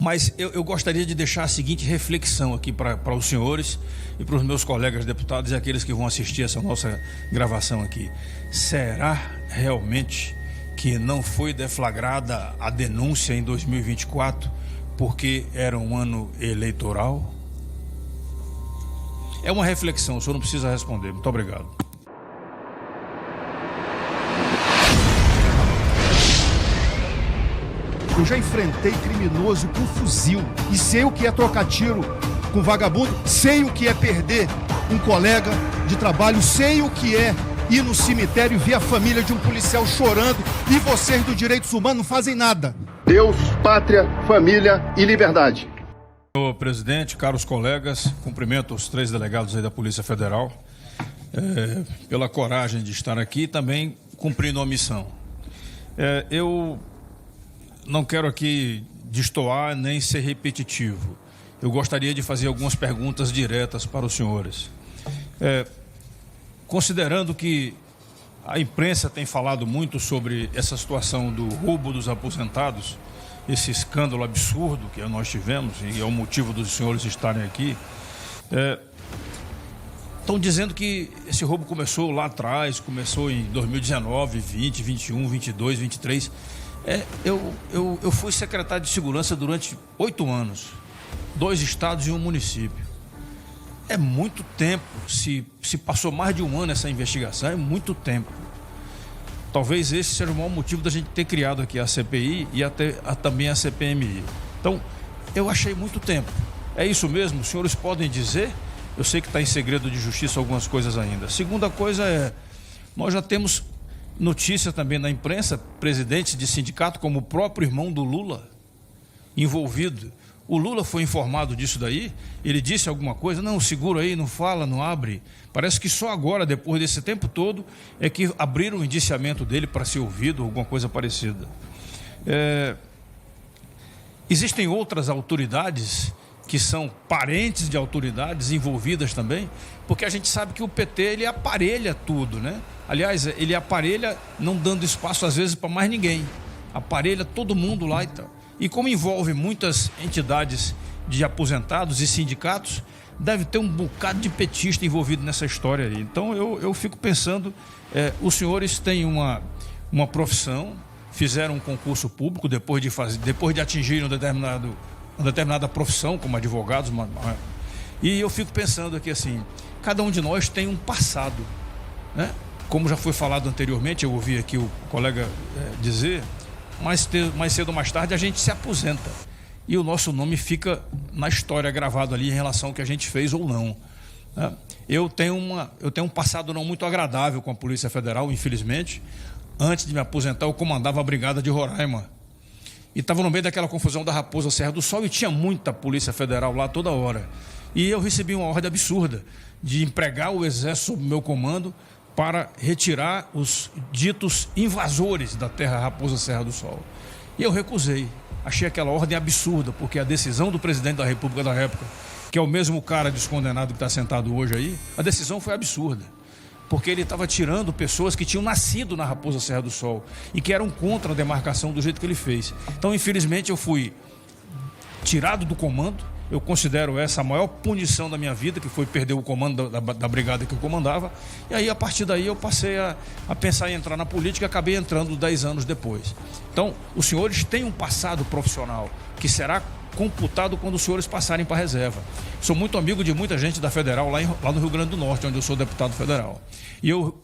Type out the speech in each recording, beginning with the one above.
Mas eu gostaria de deixar a seguinte reflexão aqui para os senhores e para os meus colegas deputados e aqueles que vão assistir essa nossa gravação aqui. Será realmente que não foi deflagrada a denúncia em 2024 porque era um ano eleitoral? É uma reflexão, o senhor não precisa responder. Muito obrigado. Eu já enfrentei criminoso com fuzil e sei o que é trocar tiro com vagabundo, sei o que é perder um colega de trabalho, sei o que é ir no cemitério e ver a família de um policial chorando e vocês do Direitos Humanos não fazem nada. Deus, pátria, família e liberdade. Senhor presidente, caros colegas, cumprimento os 3 delegados aí da Polícia Federal pela coragem de estar aqui e também cumprindo a missão. Eu não quero aqui destoar nem ser repetitivo. Eu gostaria de fazer algumas perguntas diretas para os senhores. Considerando que a imprensa tem falado muito sobre essa situação do roubo dos aposentados, esse escândalo absurdo que nós tivemos, e é o motivo dos senhores estarem aqui, estão dizendo que esse roubo começou lá atrás, começou em 2019, 20, 21, 22, 23... Eu fui secretário de Segurança durante 8 anos, 2 estados e um município. É muito tempo, se passou mais de um ano essa investigação, é muito tempo. Talvez esse seja o maior motivo da gente ter criado aqui a CPI e também a CPMI. Então, eu achei muito tempo. É isso mesmo? Os senhores podem dizer? Eu sei que está em segredo de justiça algumas coisas ainda. Segunda coisa nós já temos notícia também na imprensa, presidentes de sindicato, como o próprio irmão do Lula, envolvido. O Lula foi informado disso daí, ele disse alguma coisa, não, segura aí, não fala, não abre. Parece que só agora, depois desse tempo todo, é que abriram o indiciamento dele para ser ouvido, alguma coisa parecida. Existem outras autoridades que são parentes de autoridades envolvidas também, porque a gente sabe que o PT, ele aparelha tudo, né? Aliás, ele aparelha não dando espaço às vezes para mais ninguém, aparelha todo mundo lá e tal. E como envolve muitas entidades de aposentados e sindicatos, deve ter um bocado de petista envolvido nessa história aí. Então eu fico pensando, os senhores têm uma profissão, fizeram um concurso público depois de atingirem uma determinada profissão como advogados, e eu fico pensando aqui assim, cada um de nós tem um passado, né? Como já foi falado anteriormente, eu ouvi aqui o colega dizer, mais cedo ou mais tarde a gente se aposenta e o nosso nome fica na história gravado ali em relação ao que a gente fez ou não, né? Eu tenho um passado não muito agradável com a Polícia Federal, infelizmente. Antes de me aposentar, eu comandava a Brigada de Roraima e estava no meio daquela confusão da Raposa Serra do Sol e tinha muita Polícia Federal lá toda hora. E eu recebi uma ordem absurda de empregar o Exército sob meu comando para retirar os ditos invasores da terra Raposa Serra do Sol. E eu recusei. Achei aquela ordem absurda, porque a decisão do presidente da República da época, que é o mesmo cara descondenado que está sentado hoje aí, a decisão foi absurda. Porque ele estava tirando pessoas que tinham nascido na Raposa Serra do Sol e que eram contra a demarcação do jeito que ele fez. Então, infelizmente, eu fui tirado do comando. Eu considero essa a maior punição da minha vida, que foi perder o comando da brigada que eu comandava. E aí, a partir daí, eu passei a pensar em entrar na política e acabei entrando 10 anos depois. Então, os senhores têm um passado profissional que será computado quando os senhores passarem para a reserva. Sou muito amigo de muita gente da Federal lá no Rio Grande do Norte, onde eu sou deputado federal. E eu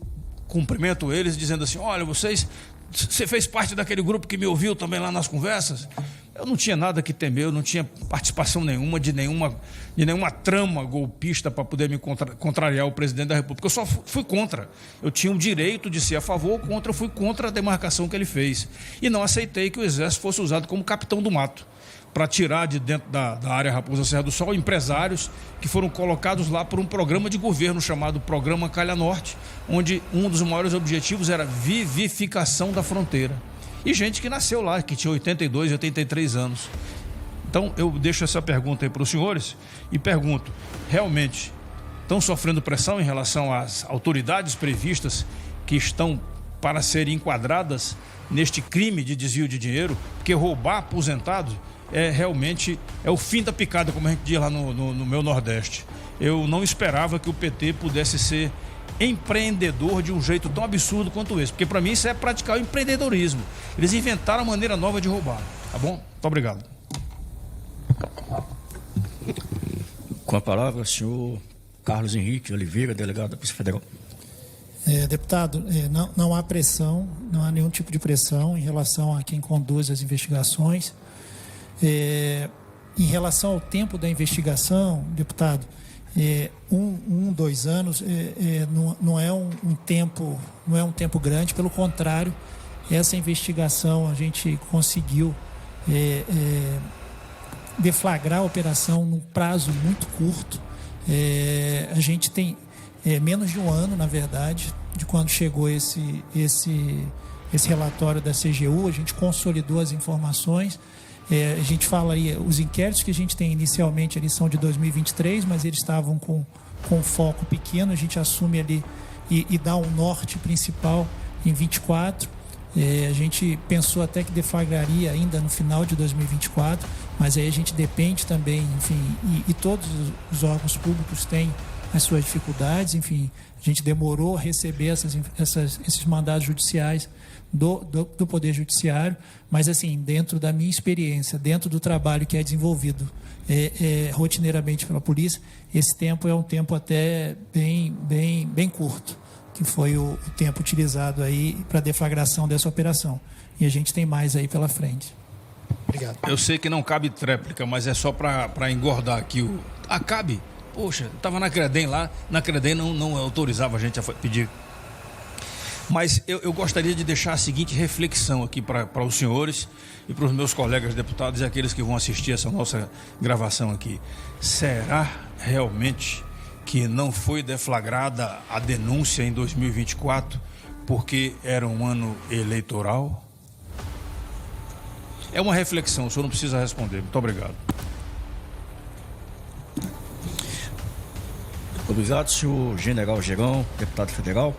cumprimento eles dizendo assim, olha, você fez parte daquele grupo que me ouviu também lá nas conversas? Eu não tinha nada que temer, eu não tinha participação nenhuma de nenhuma trama golpista para poder me contrariar o presidente da República. Eu só fui contra. Eu tinha o direito de ser a favor ou contra, eu fui contra a demarcação que ele fez. E não aceitei que o Exército fosse usado como capitão do mato para tirar de dentro da área Raposa Serra do Sol empresários que foram colocados lá por um programa de governo chamado Programa Calha Norte, onde um dos maiores objetivos era vivificação da fronteira. E gente que nasceu lá, que tinha 82, 83 anos. Então, eu deixo essa pergunta aí para os senhores e pergunto, realmente estão sofrendo pressão em relação às autoridades previstas que estão para serem enquadradas neste crime de desvio de dinheiro? Porque roubar aposentado realmente o fim da picada, como a gente diz lá no meu Nordeste. Eu não esperava que o PT pudesse ser empreendedor de um jeito tão absurdo quanto esse, porque para mim isso é praticar o empreendedorismo. Eles inventaram a maneira nova de roubar, tá bom? Muito obrigado. Com a palavra, o senhor Carlos Henrique Oliveira, delegado da Polícia Federal. Deputado, não há pressão, não há nenhum tipo de pressão em relação a quem conduz as investigações. Em relação ao tempo da investigação, deputado, 2 anos não é um tempo grande, pelo contrário, essa investigação a gente conseguiu deflagrar a operação num prazo muito curto. A gente tem menos de 1 ano, na verdade, de quando chegou esse relatório da CGU. A gente consolidou as informações. A gente fala aí, os inquéritos que a gente tem inicialmente eles são de 2023, mas eles estavam com foco pequeno. A gente assume ali e dá um norte principal em 24. A gente pensou até que deflagraria ainda no final de 2024, mas aí a gente depende também, enfim, e todos os órgãos públicos têm as suas dificuldades, enfim, a gente demorou a receber esses mandados judiciais do Poder Judiciário, mas assim, dentro da minha experiência, dentro do trabalho que é desenvolvido rotineiramente pela polícia, esse tempo é um tempo até bem curto, que foi o tempo utilizado aí para a deflagração dessa operação. E a gente tem mais aí pela frente. Obrigado. Eu sei que não cabe tréplica, mas é só para engordar aqui cabe? Poxa, estava na Credem lá, na Credem não autorizava a gente a pedir. Mas eu gostaria de deixar a seguinte reflexão aqui para os senhores e para os meus colegas deputados e aqueles que vão assistir essa nossa gravação aqui. Será realmente que não foi deflagrada a denúncia em 2024 porque era um ano eleitoral? É uma reflexão, o senhor não precisa responder. Muito obrigado. Obrigado, senhor General Gerão, deputado federal.